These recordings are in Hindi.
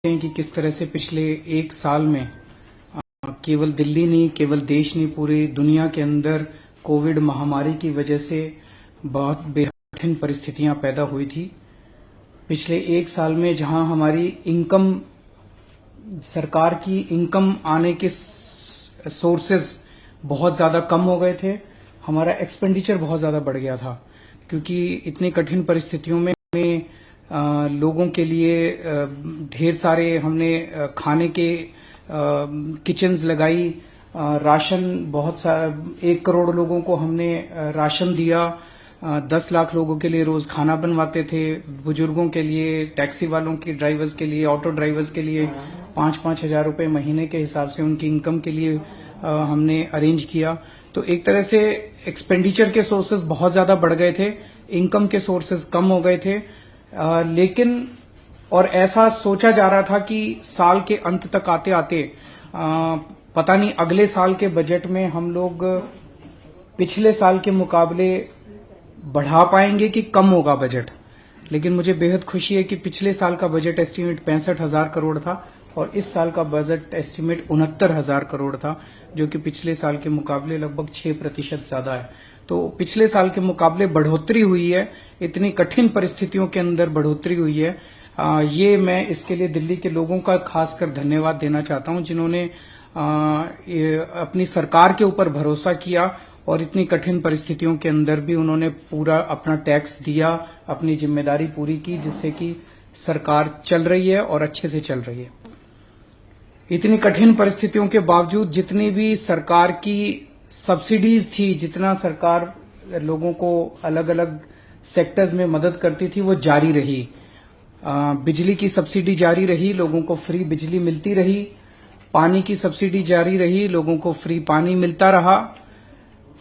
हैं कि किस तरह से पिछले एक साल में केवल दिल्ली नहीं, केवल देश नहीं, पूरी दुनिया के अंदर कोविड महामारी की वजह से बहुत बेहद कठिन परिस्थितियां पैदा हुई थी। पिछले एक साल में जहां हमारी इनकम, सरकार की इनकम आने के सोर्सेज बहुत ज्यादा कम हो गए थे, हमारा एक्सपेंडिचर बहुत ज्यादा बढ़ गया था, क्योंकि इतनी कठिन परिस्थितियों में लोगों के लिए ढेर सारे हमने खाने के किचन्स लगाई, राशन बहुत सा 1 करोड़ लोगों को हमने राशन दिया, 10 लाख लोगों के लिए रोज खाना बनवाते थे, बुजुर्गों के लिए, टैक्सी वालों के ड्राइवर्स के लिए, ऑटो ड्राइवर्स के लिए 5-5 हजार रुपए महीने के हिसाब से उनकी इनकम के लिए हमने अरेंज किया। तो एक तरह से एक्सपेंडिचर के सोर्सेज बहुत ज्यादा बढ़ गए थे, इनकम के सोर्सेज कम हो गए थे, लेकिन और ऐसा सोचा जा रहा था कि साल के अंत तक आते आते पता नहीं अगले साल के बजट में हम लोग पिछले साल के मुकाबले बढ़ा पाएंगे कि कम होगा बजट। लेकिन मुझे बेहद खुशी है कि पिछले साल का बजट एस्टीमेट 65,000 करोड़ था और इस साल का बजट एस्टीमेट 69,000 करोड़ था, जो कि पिछले साल के मुकाबले लगभग 6% ज्यादा है। तो पिछले साल के मुकाबले बढ़ोतरी हुई है, इतनी कठिन परिस्थितियों के अंदर बढ़ोतरी हुई है। ये मैं इसके लिए दिल्ली के लोगों का खासकर धन्यवाद देना चाहता हूं, जिन्होंने अपनी सरकार के ऊपर भरोसा किया और इतनी कठिन परिस्थितियों के अंदर भी उन्होंने पूरा अपना टैक्स दिया, अपनी जिम्मेदारी पूरी की, जिससे कि सरकार चल रही है और अच्छे से चल रही है। इतनी कठिन परिस्थितियों के बावजूद जितनी भी सरकार की सब्सिडीज थी, जितना सरकार लोगों को अलग अलग सेक्टर्स में मदद करती थी, वो जारी रही। बिजली की सब्सिडी जारी रही, लोगों को फ्री बिजली मिलती रही, पानी की सब्सिडी जारी रही, लोगों को फ्री पानी मिलता रहा,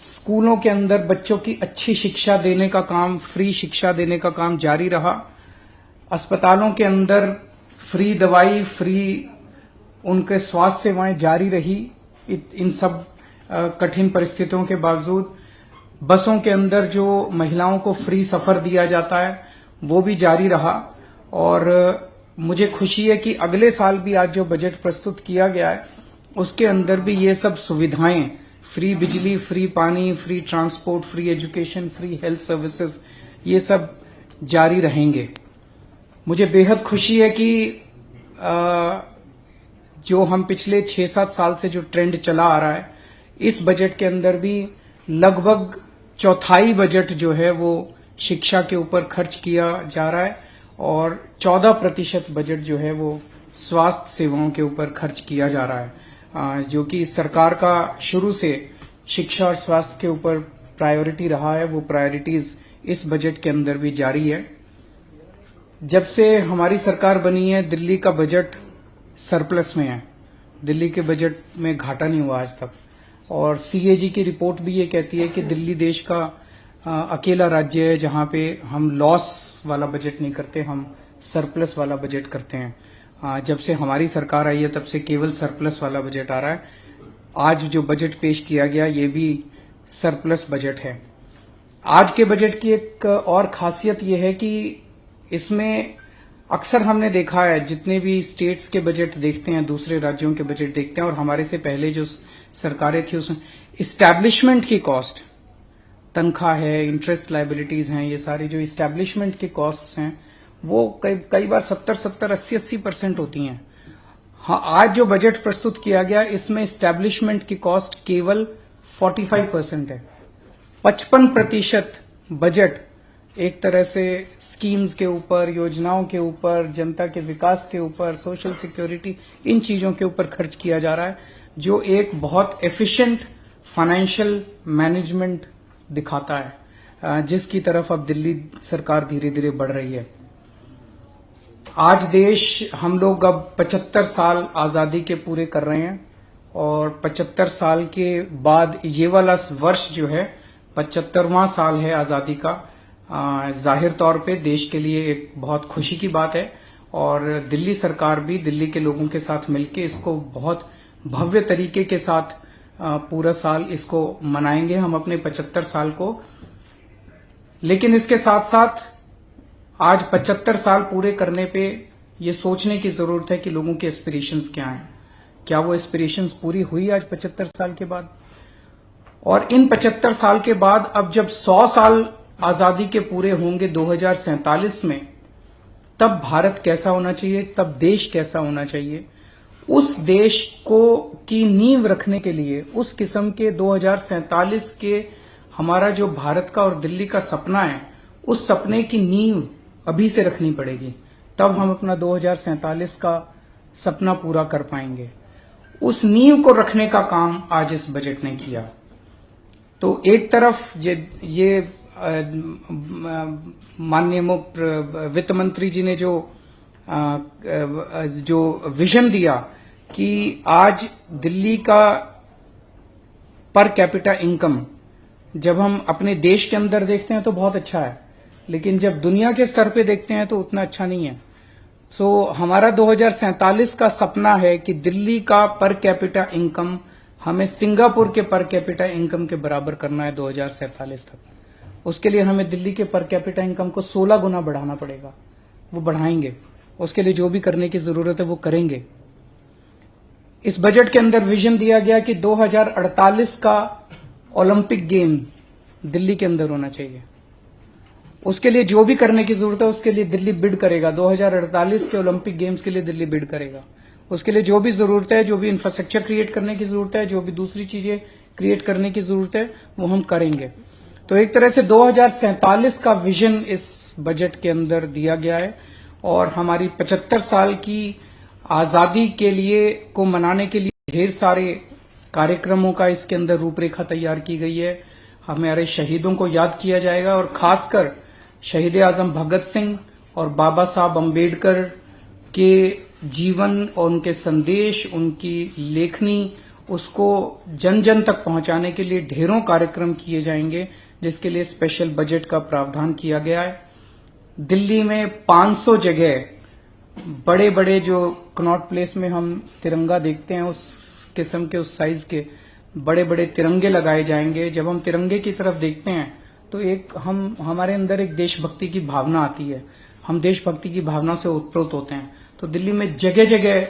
स्कूलों के अंदर बच्चों की अच्छी शिक्षा देने का काम, फ्री शिक्षा देने का काम जारी रहा, अस्पतालों के अंदर फ्री दवाई, फ्री उनके स्वास्थ्य सेवाएं जारी रही। इन सब कठिन परिस्थितियों के बावजूद बसों के अंदर जो महिलाओं को फ्री सफर दिया जाता है वो भी जारी रहा। और मुझे खुशी है कि अगले साल भी आज जो बजट प्रस्तुत किया गया है उसके अंदर भी ये सब सुविधाएं, फ्री बिजली, फ्री पानी, free transport, free education, free health services, ये सब जारी रहेंगे। मुझे बेहद खुशी है कि जो हम पिछले 6-7 साल से जो ट्रेंड चला आ रहा है, इस बजट के अंदर भी लगभग चौथाई बजट जो है वो शिक्षा के ऊपर खर्च किया जा रहा है और 14% बजट जो है वो स्वास्थ्य सेवाओं के ऊपर खर्च किया जा रहा है, जो कि सरकार का शुरू से शिक्षा और स्वास्थ्य के ऊपर प्रायोरिटी रहा है। वो प्रायोरिटीज इस बजट के अंदर भी जारी है। जब से हमारी सरकार बनी है, दिल्ली का बजट सरप्लस में है, दिल्ली के बजट में घाटा नहीं हुआ आज तक। और सीएजी की रिपोर्ट भी ये कहती है कि दिल्ली देश का अकेला राज्य है जहां पे हम लॉस वाला बजट नहीं करते, हम सरप्लस वाला बजट करते हैं। जब से हमारी सरकार आई है तब से केवल सरप्लस वाला बजट आ रहा है। आज जो बजट पेश किया गया ये भी सरप्लस बजट है। आज के बजट की एक और खासियत ये है कि इसमें अक्सर हमने देखा है, जितने भी स्टेट्स के बजट देखते हैं, दूसरे राज्यों के बजट देखते हैं और हमारे से पहले जो सरकारें थी उसमें इस्टेब्लिशमेंट की कॉस्ट, तनख्वाह है, इंटरेस्ट लायबिलिटीज हैं, ये सारी जो इस्टेब्लिशमेंट की कॉस्ट्स हैं वो कई बार 70-70, 80-80% होती हैं। हाँ, आज जो बजट प्रस्तुत किया गया इसमें इस्टेब्लिशमेंट की कॉस्ट केवल 45% है। 55% बजट एक तरह से स्कीम्स के ऊपर, योजनाओं के ऊपर, जनता के विकास के ऊपर, सोशल सिक्योरिटी, इन चीजों के ऊपर खर्च किया जा रहा है, जो एक बहुत एफिशिएंट फाइनेंशियल मैनेजमेंट दिखाता है, जिसकी तरफ अब दिल्ली सरकार धीरे धीरे बढ़ रही है। आज देश, हम लोग अब 75 साल आजादी के पूरे कर रहे हैं और 75 साल के बाद ये वाला वर्ष जो है 75वां साल है आजादी का। जाहिर तौर पे देश के लिए एक बहुत खुशी की बात है और दिल्ली सरकार भी दिल्ली के लोगों के साथ मिलकर इसको बहुत भव्य तरीके के साथ पूरा साल इसको मनाएंगे हम अपने 75 साल को। लेकिन इसके साथ साथ आज 75 साल पूरे करने पे ये सोचने की जरूरत है कि लोगों के एस्पिरेशंस क्या हैं। क्या वो एस्पिरेशंस पूरी हुई आज 75 साल के बाद? और इन 75 साल के बाद अब जब 100 साल आजादी के पूरे होंगे 2047 में, तब भारत कैसा होना चाहिए, तब देश कैसा होना चाहिए, उस देश को की नींव रखने के लिए उस किस्म के 2047 के हमारा जो भारत का और दिल्ली का सपना है, उस सपने की नींव अभी से रखनी पड़ेगी। तब हम अपना 2047 का सपना पूरा कर पाएंगे। उस नींव को रखने का काम आज इस बजट ने किया। तो एक तरफ ये माननीय वित्त मंत्री जी ने जो विजन दिया कि आज दिल्ली का पर कैपिटा इनकम जब हम अपने देश के अंदर देखते हैं तो बहुत अच्छा है, लेकिन जब दुनिया के स्तर पे देखते हैं तो उतना अच्छा नहीं है। हमारा 2047 का सपना है कि दिल्ली का पर कैपिटा इनकम हमें सिंगापुर के पर कैपिटा इनकम के बराबर करना है 2047 तक। उसके लिए हमें दिल्ली के पर कैपिटा इनकम को 16 गुना बढ़ाना पड़ेगा। वो बढ़ाएंगे, उसके लिए जो भी करने की जरूरत है वो करेंगे। इस बजट के अंदर विजन दिया गया कि 2048 का ओलंपिक गेम दिल्ली के अंदर होना चाहिए। उसके लिए जो भी करने की जरूरत है उसके लिए दिल्ली बिड करेगा। 2048 के ओलंपिक गेम्स के लिए दिल्ली बिड करेगा। उसके लिए जो भी जरूरत है, जो भी इंफ्रास्ट्रक्चर क्रिएट करने की जरूरत है, जो भी दूसरी चीजें क्रिएट करने की जरूरत है, वो हम करेंगे। तो एक तरह से 2047 का विजन इस बजट के अंदर दिया गया है और हमारी 75 साल की आजादी के लिए को मनाने के लिए ढेर सारे कार्यक्रमों का इसके अंदर रूपरेखा तैयार की गई है। हमारे शहीदों को याद किया जाएगा और खासकर शहीद आजम भगत सिंह और बाबा साहब अम्बेडकर के जीवन और उनके संदेश, उनकी लेखनी, उसको जन जन तक पहुंचाने के लिए ढेरों कार्यक्रम किए जाएंगे, जिसके लिए स्पेशल बजट का प्रावधान किया गया है। दिल्ली में 500 जगह बड़े बड़े जो कनॉट प्लेस में हम तिरंगा देखते हैं उस किस्म के, उस साइज के बड़े बड़े तिरंगे लगाए जाएंगे। जब हम तिरंगे की तरफ देखते हैं तो हमारे अंदर एक देशभक्ति की भावना आती है। हम देशभक्ति की भावना से उत्प्रोत होते हैं। तो दिल्ली में जगह जगह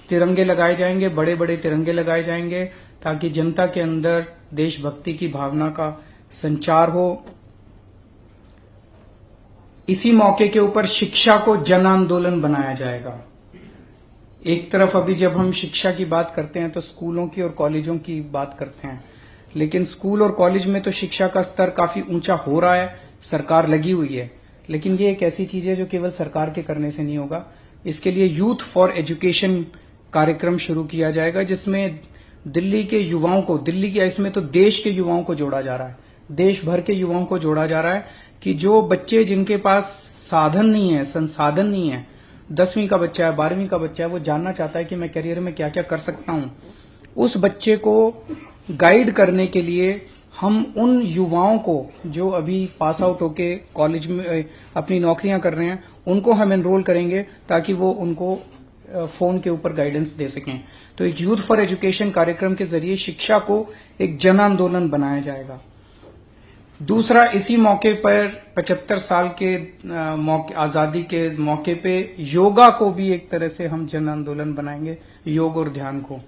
तिरंगे लगाए जाएंगे, बड़े बड़े तिरंगे लगाए जाएंगे, ताकि जनता के अंदर देशभक्ति की भावना का संचार हो। इसी मौके के ऊपर शिक्षा को जन आंदोलन बनाया जाएगा। एक तरफ अभी जब हम शिक्षा की बात करते हैं तो स्कूलों की और कॉलेजों की बात करते हैं, लेकिन स्कूल और कॉलेज में तो शिक्षा का स्तर काफी ऊंचा हो रहा है, सरकार लगी हुई है। लेकिन ये एक ऐसी चीज है जो केवल सरकार के करने से नहीं होगा। इसके लिए यूथ फॉर एजुकेशन कार्यक्रम शुरू किया जाएगा, जिसमें दिल्ली के युवाओं को, दिल्ली के इसमें तो देश के युवाओं को जोड़ा जा रहा है, देश भर के युवाओं को जोड़ा जा रहा है कि जो बच्चे जिनके पास साधन नहीं है, संसाधन नहीं है, 10वीं का बच्चा है, 12वीं का बच्चा है, वो जानना चाहता है कि मैं करियर में क्या क्या कर सकता हूं, उस बच्चे को गाइड करने के लिए हम उन युवाओं को जो अभी पास आउट होके कॉलेज में अपनी नौकरियां कर रहे हैं, उनको हम एनरोल करेंगे ताकि वो उनको फोन के ऊपर गाइडेंस दे सकें। तो एक यूथ फॉर एजुकेशन कार्यक्रम के जरिए शिक्षा को एक जन आंदोलन बनाया जाएगा। दूसरा, इसी मौके पर 75 साल के आजादी के मौके पे योगा को भी एक तरह से हम जन आंदोलन बनाएंगे, योग और ध्यान को।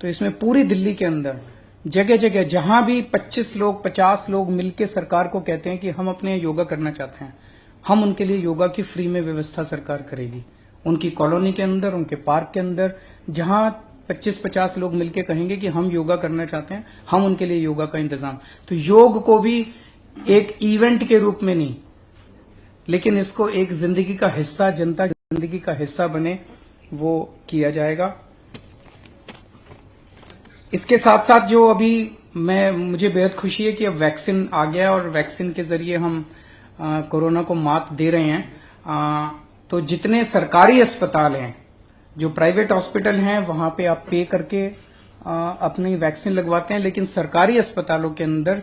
तो इसमें पूरी दिल्ली के अंदर जगह जगह जहां भी 25 लोग 50 लोग मिलकर सरकार को कहते हैं कि हम अपने योगा करना चाहते हैं, हम उनके लिए योगा की फ्री में व्यवस्था सरकार करेगी। उनकी कॉलोनी के अंदर, उनके पार्क के अंदर जहां 25-50 लोग मिलकर कहेंगे कि हम योगा करना चाहते हैं, हम उनके लिए योगा का इंतजाम। तो योग को भी एक इवेंट के रूप में नहीं, लेकिन इसको एक जिंदगी का हिस्सा, जनता की जिंदगी का हिस्सा बने, वो किया जाएगा। इसके साथ साथ जो अभी मुझे बेहद खुशी है कि अब वैक्सीन आ गया और वैक्सीन के जरिए हम कोरोना को मात दे रहे हैं। तो जितने सरकारी अस्पताल हैं, जो प्राइवेट हॉस्पिटल हैं, वहां पे आप पे करके अपनी वैक्सीन लगवाते हैं, लेकिन सरकारी अस्पतालों के अंदर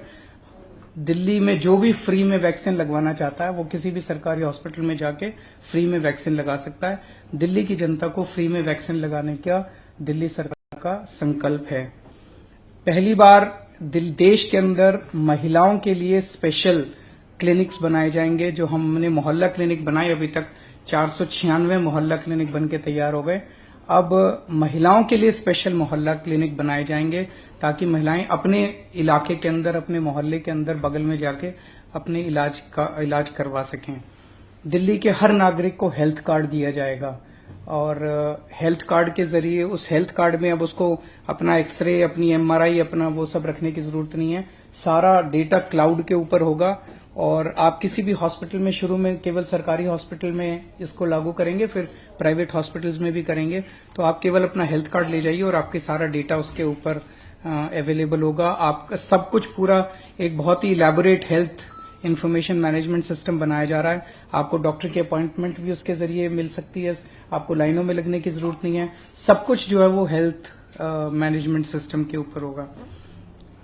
दिल्ली में जो भी फ्री में वैक्सीन लगवाना चाहता है वो किसी भी सरकारी हॉस्पिटल में जाके फ्री में वैक्सीन लगा सकता है। दिल्ली की जनता को फ्री में वैक्सीन लगाने का दिल्ली सरकार का संकल्प है। पहली बार देश के अंदर महिलाओं के लिए स्पेशल क्लिनिक्स बनाए जाएंगे। जो हमने मोहल्ला क्लिनिक बनाए अभी तक 496 मोहल्ला क्लिनिक बन के तैयार हो गए। अब महिलाओं के लिए स्पेशल मोहल्ला क्लिनिक बनाए जाएंगे ताकि महिलाएं अपने इलाके के अंदर, अपने मोहल्ले के अंदर, बगल में जाके अपने इलाज करवा सकें। दिल्ली के हर नागरिक को हेल्थ कार्ड दिया जाएगा और हेल्थ कार्ड के जरिए उस हेल्थ कार्ड में अब उसको अपना एक्सरे, अपनी एमआरआई, अपना वो सब रखने की जरूरत नहीं है। सारा डेटा क्लाउड के ऊपर होगा और आप किसी भी हॉस्पिटल में, शुरू में केवल सरकारी हॉस्पिटल में इसको लागू करेंगे, फिर प्राइवेट हॉस्पिटल्स में भी करेंगे। तो आप केवल अपना हेल्थ कार्ड ले जाइए और आपके सारा डेटा उसके ऊपर अवेलेबल होगा। आपका सब कुछ पूरा एक बहुत ही elaborate health information management system बनाया जा रहा है। आपको डॉक्टर की अपॉइंटमेंट भी उसके जरिए मिल सकती है, आपको लाइनों में लगने की जरूरत नहीं है। सब कुछ जो है वो हेल्थ मैनेजमेंट सिस्टम के ऊपर होगा।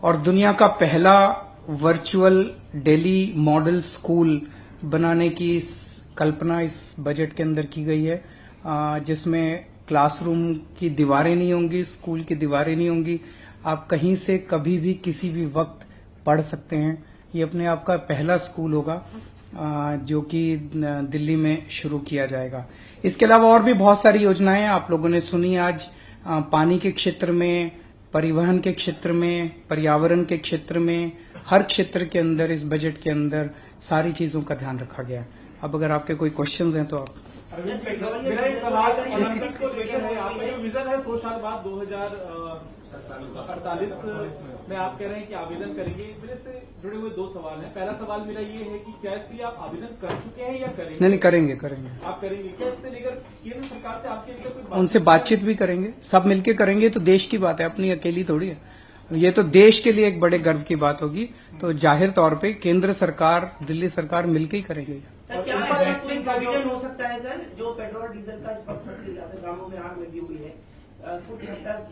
और दुनिया का पहला वर्चुअल दिल्ली मॉडल स्कूल बनाने की कल्पना इस बजट के अंदर की गई है, जिसमें क्लासरूम की दीवारें नहीं होंगी, स्कूल की दीवारें नहीं होंगी। आप कहीं से कभी भी किसी भी वक्त पढ़ सकते हैं। ये अपने आप का पहला स्कूल होगा जो कि दिल्ली में शुरू किया जाएगा। इसके अलावा और भी बहुत सारी योजनाएं आप लोगों ने सुनी आज। पानी के क्षेत्र में, परिवहन के क्षेत्र में, पर्यावरण के क्षेत्र में, हर क्षेत्र के अंदर इस बजट के अंदर सारी चीजों का ध्यान रखा गया है। अब अगर आपके कोई क्वेश्चंस हैं तो आप। मेरा एक सवाल ओलंपिक को लेकर है। आपका जो विजन है 100 साल बाद 2048 में आप कह रहे हैं कि आवेदन करेंगे। मेरे से जुड़े हुए दो सवाल हैं। पहला सवाल मेरा ये है कि क्या इसके लिए आप आवेदन कर चुके हैं या करेंगे? नहीं, करेंगे। आप करेंगे क्या? इससे लेकर केंद्र सरकार से आपके लिए कोई उनसे बातचीत भी करेंगे, सब मिलके करेंगे। तो देश की बात है, अपनी अकेली थोड़ी है। ये तो देश के लिए एक बड़े गर्व की बात होगी। तो जाहिर तौर पे केंद्र सरकार, दिल्ली सरकार मिलकर ही करेंगे। सर, क्या ऐसा कोई प्रोविजन हो सकता है सर, जो पेट्रोल डीजल का इस वक्त सबसे ज्यादा दामों में आग लगी हुई है, कुछ हद तक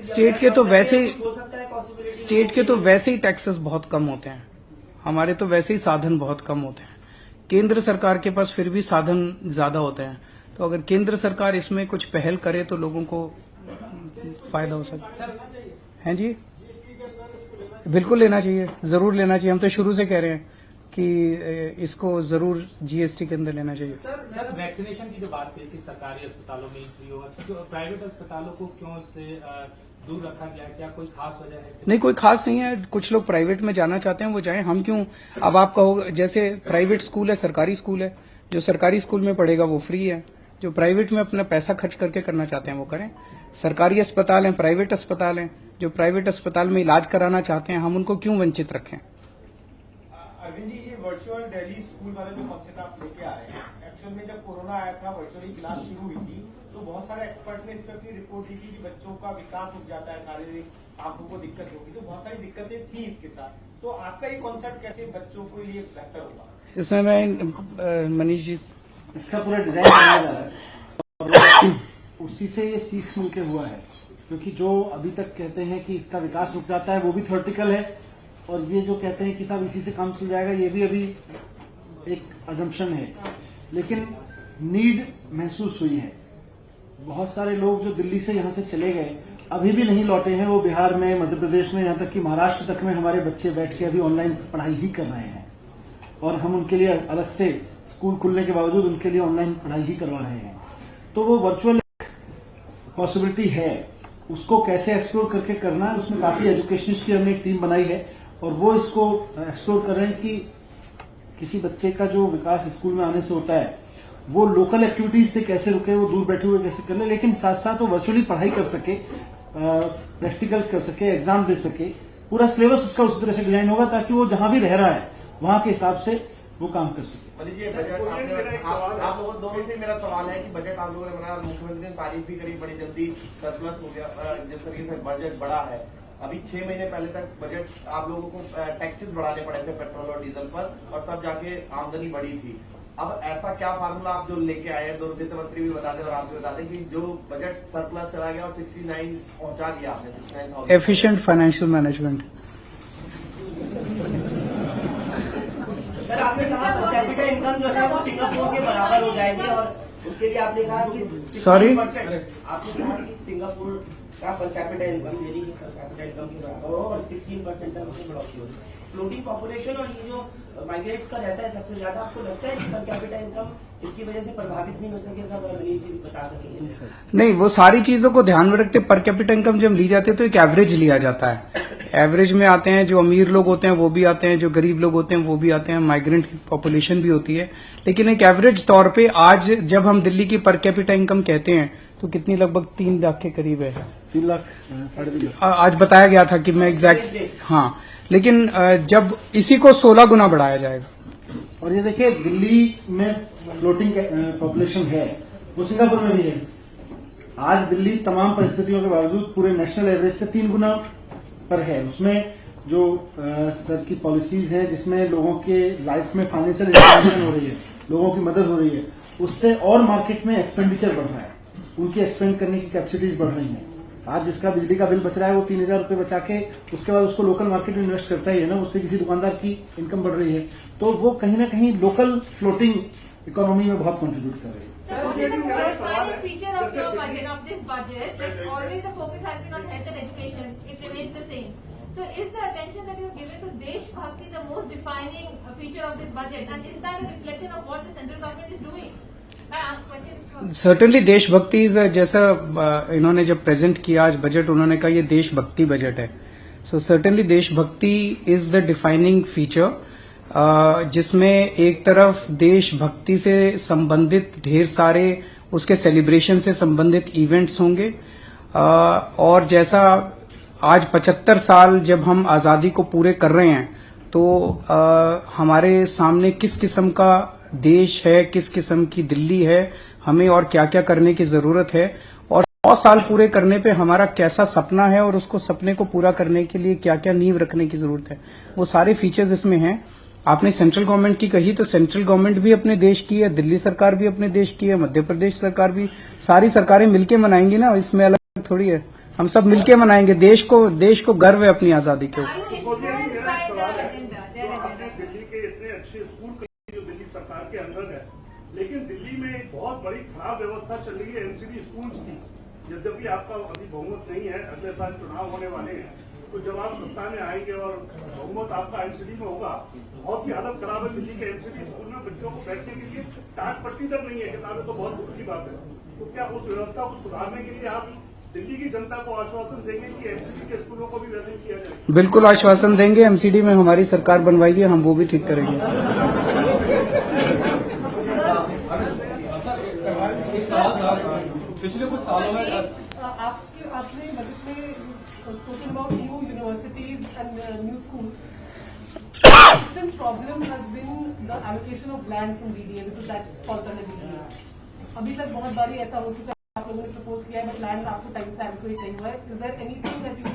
स्टेट के तो वैसे ही हो सकता है पॉसिबिलिटी, स्टेट के तो वैसे ही टैक्सेस बहुत कम होते हैं, हमारे तो वैसे ही साधन बहुत कम होते हैं। केंद्र सरकार के पास फिर भी साधन ज्यादा होते हैं। तो अगर केंद्र सरकार इसमें कुछ पहल करे तो लोगों को फायदा हो सकता है। जी बिल्कुल लेना चाहिए, जरूर लेना चाहिए। हम तो शुरू से कह रहे हैं कि इसको जरूर जीएसटी के अंदर लेना चाहिए। सर, वैक्सीनेशन की जो बात थी कि सरकारी अस्पतालों में फ्री होगा, तो प्राइवेट अस्पतालों को क्यों इससे दूर रखा गया? क्या कोई खास वजह है? नहीं, कोई खास नहीं है। कुछ लोग प्राइवेट में जाना चाहते हैं, वो जाएं, हम क्यों। अब आप कहोगे जैसे प्राइवेट स्कूल है, सरकारी स्कूल है, जो सरकारी स्कूल में पढ़ेगा वो फ्री है। जो प्राइवेट में अपना पैसा खर्च करके करना चाहते हैं वो करें। सरकारी अस्पताल हैं, प्राइवेट अस्पताल हैं। जो प्राइवेट अस्पताल में इलाज कराना चाहते हैं हम उनको क्यों वंचित रखें। अरविंद जी, ये वर्चुअल दिल्ली स्कूल वाला जो कॉन्सेप्ट आप लेके आ रहे हैं, एक्चुअल में जब कोरोना आया था, वर्चुअली क्लास शुरू हुई थी, तो बहुत सारे एक्सपर्ट ने इस पर अपनी रिपोर्ट दी थी कि बच्चों का विकास रुक जाता है, शारीरिक आंखों को दिक्कत होगी। तो बहुत सारी दिक्कतें थी इसके साथ। तो आपका ये कॉन्सेप्ट कैसे बच्चों के लिए बेहतर होगा? इसमें मैं मनीष जी, इसका पूरा डिजाइन बनाया जा रहा है और उसी से ये सीख मिलकर हुआ है। क्योंकि जो अभी तक कहते हैं कि इसका विकास रुक जाता है वो भी थ्योरेटिकल है, और ये जो कहते हैं कि साहब इसी से काम चल जाएगा ये भी अभी एक अजम्पशन है। लेकिन नीड महसूस हुई है। बहुत सारे लोग जो दिल्ली से यहाँ से चले गए अभी भी नहीं लौटे हैं, वो बिहार में, मध्य प्रदेश में, यहाँ तक कि महाराष्ट्र तक में हमारे बच्चे बैठ के अभी ऑनलाइन पढ़ाई ही कर रहे हैं। और हम उनके लिए अलग से स्कूल खुलने के बावजूद उनके लिए ऑनलाइन पढ़ाई ही करवा रहे हैं। तो वो वर्चुअल पॉसिबिलिटी है, उसको कैसे एक्सप्लोर करके करना है, उसमें काफी एजुकेशनिस्ट की हमने एक टीम बनाई है और वो इसको एक्सप्लोर कर रहे हैं कि किसी बच्चे का जो विकास स्कूल में आने से होता है वो लोकल एक्टिविटीज से कैसे रुके, वो दूर बैठे हुए कैसे कर ले, लेकिन साथ साथ वो वर्चुअली पढ़ाई कर सके, प्रैक्टिकल्स कर सके, एग्जाम दे सके। पूरा सिलेबस उसका उस तरह से डिजाइन होगा ताकि वो जहां भी रह रहा है वहां के हिसाब से वो काम कर सके। बजट आप लोगों दोनों से मेरा सवाल है कि बजट आप लोगों ने बनाया, मुख्यमंत्री ने तारीफ भी करी, बड़ी जल्दी सरप्लस हो गया, जिस तरीके से बजट बढ़ा है। अभी 6 महीने पहले तक बजट आप लोगों को टैक्सेस बढ़ाने पड़े थे पेट्रोल और डीजल पर, और तब जाके आमदनी बढ़ी थी। अब ऐसा क्या फार्मूला आप जो लेके आए हैं, दोनों वित्त मंत्री भी बता दें और आप भी बता दें कि जो बजट सरप्लस चला गया और 69 पहुंचा दिया आपने, 69,000। Efficient financial management. सर, आपने कहा पर कैपिटा इनकम जो है वो सिंगापुर के बराबर हो जाएगी, और उसके लिए आपने कहा कि Sorry? आपने कहा कि सिंगापुर का पर कैपिटा इनकम यानी कि कैपिटा इनकम के बराबर हो और 16% तक उसमें बढ़ोतरी होगी। फ्लोटिंग पॉपुलेशन और ये जो माइग्रेट्स का रहता है सबसे ज्यादा, आपको लगता है कि पर कैपिटा इनकम इसकी वजह से प्रभावित नहीं हो सकेगा, मनीष जी बता सकेंगे। नहीं, वो सारी चीजों को ध्यान में रखते पर कैपिटा इनकम जब ली जाती है तो एक एवरेज लिया जाता है। एवरेज में आते हैं जो अमीर लोग होते हैं वो भी आते हैं, जो गरीब लोग होते हैं वो भी आते हैं, माइग्रेंट पॉपुलेशन भी होती है। लेकिन एक एवरेज तौर पे आज जब हम दिल्ली की पर कैपिटा इनकम कहते हैं तो कितनी, लगभग 3 लाख के करीब है। 3 लाख 3.5 लाख आज बताया गया था कि मैं एग्जैक्ट, हाँ, लेकिन जब इसी को 16 गुना बढ़ाया जाएगा। और ये देखिए दिल्ली में फ्लोटिंग पॉपुलेशन है, वो सिंगापुर में भी है। आज दिल्ली तमाम परिस्थितियों के बावजूद पूरे नेशनल एवरेज से 3 गुना पर है। उसमें जो सर की पॉलिसीज हैं जिसमें लोगों के लाइफ में फाइनेंशियल इंटरवेंशन हो रही है, लोगों की मदद हो रही है, उससे और मार्केट में एक्सपेंडिचर बढ़ रहा है, उनकी एक्सपेंड करने की कैपेसिटीज बढ़ रही हैं। आज जिसका बिजली का बिल बच रहा है वो 3,000 रुपये बचा के उसके बाद उसको लोकल मार्केट में इन्वेस्ट करता ही है ना, उससे किसी दुकानदार की इनकम बढ़ रही है, तो वो कहीं ना कहीं लोकल फ्लोटिंग इकोनॉमी में बहुत कंट्रीब्यूट कर रही है। So what is the corresponding feature of your budget, of this budget? Like always the focus has been on health and education. It remains the same. So is the attention that you have given to Desh Bhakti the most defining feature of this budget? And is that a reflection of what the central government is doing? My question is from... certainly देशभक्ति जैसा इन्होंने जब प्रेजेंट किया आज बजट, उन्होंने कहा ये देशभक्ति बजट है। सो सर्टेनली देशभक्ति इज द डिफाइनिंग फीचर, जिसमें एक तरफ देशभक्ति से संबंधित ढेर सारे उसके सेलिब्रेशन से संबंधित इवेंट्स होंगे, और जैसा आज 75 साल जब हम आजादी को पूरे कर रहे हैं तो हमारे सामने किस किस्म का देश है, किस किस्म की दिल्ली है, हमें और क्या क्या करने की जरूरत है, और 100 साल पूरे करने पे हमारा कैसा सपना है और उसको सपने को पूरा करने के लिए क्या क्या नींव रखने की जरूरत है, वो सारे फीचर्स इसमें हैं। आपने सेंट्रल गवर्नमेंट की कही तो सेंट्रल गवर्नमेंट भी अपने देश की है, दिल्ली सरकार भी अपने देश की है, मध्य प्रदेश सरकार भी, सारी सरकारें मिलके मनाएंगी ना, इसमें अलग थोड़ी है, हम सब मिलके मनाएंगे। देश को गर्व है अपनी आजादी के ऊपर। दिल्ली के इतने अच्छे स्कूल जो दिल्ली सरकार के अंदर है, लेकिन दिल्ली में एक बहुत बड़ी खराब व्यवस्था चल रही है एमसीडी स्कूल्स की। यद्यपि आपका अभी बहुमत नहीं है, अगले साल चुनाव होने वाले हैं, तो जब आप सत्ता में आएंगे और बहुमत आपका एमसीडी में होगा, बहुत ही हालत खराब है दिल्ली के एमसीडी स्कूल में। बच्चों को बैठने के लिए टाट पट्टी तक नहीं है, किताबें तो बहुत दूर की बात है। तो क्या उस व्यवस्था को सुधारने के लिए आप दिल्ली की जनता को आश्वासन देंगे कि एमसीडी के स्कूलों को भी वैसे ही किया जाए? बिल्कुल आश्वासन देंगे, एमसीडी में हमारी सरकार बनवाएगी, हम वो भी ठीक करेंगे। पिछले कुछ सालों में आपने बजट में spoken about new universities and new schools. The problem has been the allocation of land from DDA because that falls under DDA. अभी तक बहुत बारी ऐसा हो चुका है, आप लोगों ने प्रपोज किया है, बट लैंड आपको टाइम से एलोकेट नहीं हुआ है। Is there anything that you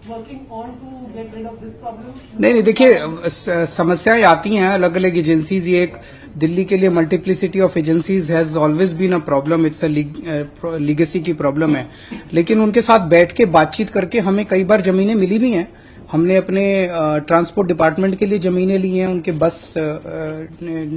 working on to get rid of this problem? नहीं, देखिए समस्याएं आती हैं, अलग अलग एजेंसीज, ये एक दिल्ली के लिए multiplicity of agencies has always been a problem, it's a legacy की प्रॉब्लम है। लेकिन उनके साथ बैठ के बातचीत करके हमें कई बार जमीनें मिली भी हैं। हमने अपने ट्रांसपोर्ट डिपार्टमेंट के लिए जमीनें ली हैं, उनके बस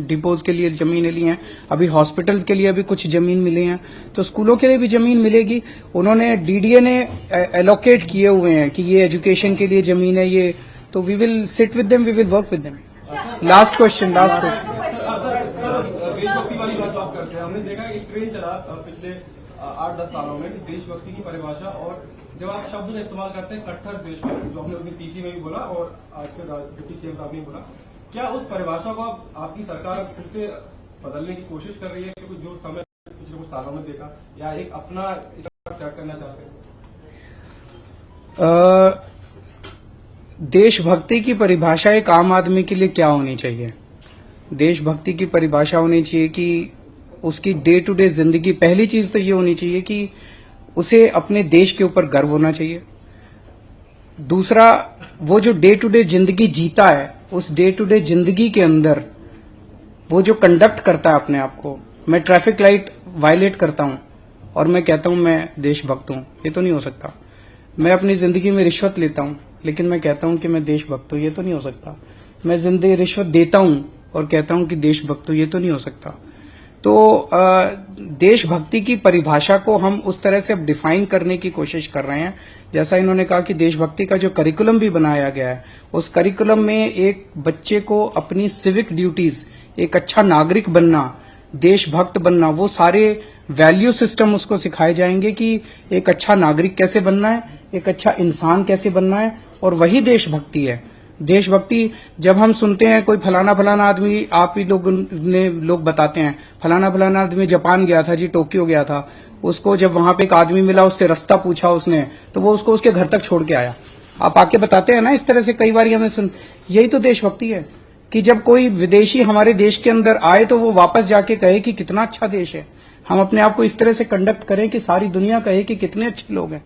डिपोज के लिए जमीनें ली हैं, अभी हॉस्पिटल्स के लिए भी कुछ जमीन मिली हैं, तो स्कूलों के लिए भी जमीन मिलेगी। उन्होंने डीडीए ने एलोकेट किए हुए हैं कि ये एजुकेशन के लिए जमीन है, ये तो we will sit with them, we will work with them. Last question देशभक्ति वाली बात आप करते हैं, हमने देखा एक ट्रेंड चला पिछले 8-10 सालों में देशभक्ति की परिभाषा, और जब आप शब्द का इस्तेमाल करते हैं कट्टर देशभक्त, जो हमने अपनी पीसी में भी बोला और आज के डिप्टी सीएम साहब ने बोला, क्या उस परिभाषा को आपकी सरकार फिर से बदलने की कोशिश कर रही है, क्योंकि जो समय पिछले कुछ सालों में देखा, या एक अपना क्या करना चाहते हैं? देशभक्ति की परिभाषा एक आम आदमी के लिए क्या होनी चाहिए? देशभक्ति की परिभाषा होनी चाहिए कि उसकी डे टू डे जिंदगी, पहली चीज तो ये होनी चाहिए कि उसे अपने देश के ऊपर गर्व होना चाहिए। दूसरा, वो जो डे टू डे जिंदगी जीता है, उस डे टू डे जिंदगी के अंदर वो जो कंडक्ट करता है अपने आप को, मैं ट्रैफिक लाइट वायलेट करता हूं और मैं कहता हूं मैं देशभक्त हूं, ये तो नहीं हो सकता। मैं अपनी जिंदगी में रिश्वत लेता हूं लेकिन मैं कहता हूं कि मैं देशभक्त हूं, ये तो नहीं हो सकता। मैं जिंदगी रिश्वत देता हूं और कहता हूं कि देशभक्त हूं, ये तो नहीं हो सकता। तो देशभक्ति की परिभाषा को हम उस तरह से अब डिफाइन करने की कोशिश कर रहे हैं, जैसा इन्होंने कहा कि देशभक्ति का जो करिकुलम भी बनाया गया है, उस करिकुलम में एक बच्चे को अपनी सिविक ड्यूटीज, एक अच्छा नागरिक बनना, देशभक्त बनना, वो सारे वैल्यू सिस्टम उसको सिखाए जाएंगे कि एक अच्छा नागरिक कैसे बनना है, एक अच्छा इंसान कैसे बनना है, और वही देशभक्ति है। देशभक्ति जब हम सुनते हैं कोई फलाना फलाना आदमी, आप ही लोग बताते हैं फलाना फलाना आदमी जापान गया था जी, टोक्यो गया था, उसको जब वहां पे एक आदमी मिला, उससे रास्ता पूछा उसने, तो वो उसको उसके घर तक छोड़ के आया। आप आके बताते हैं ना इस तरह से, कई बार हमें सुन, यही तो देशभक्ति है कि जब कोई विदेशी हमारे देश के अंदर आए तो वो वापस जाके कहे कि कितना अच्छा देश है। हम अपने आप को इस तरह से कंडक्ट करें कि सारी दुनिया कहे कि कितने अच्छे लोग हैं।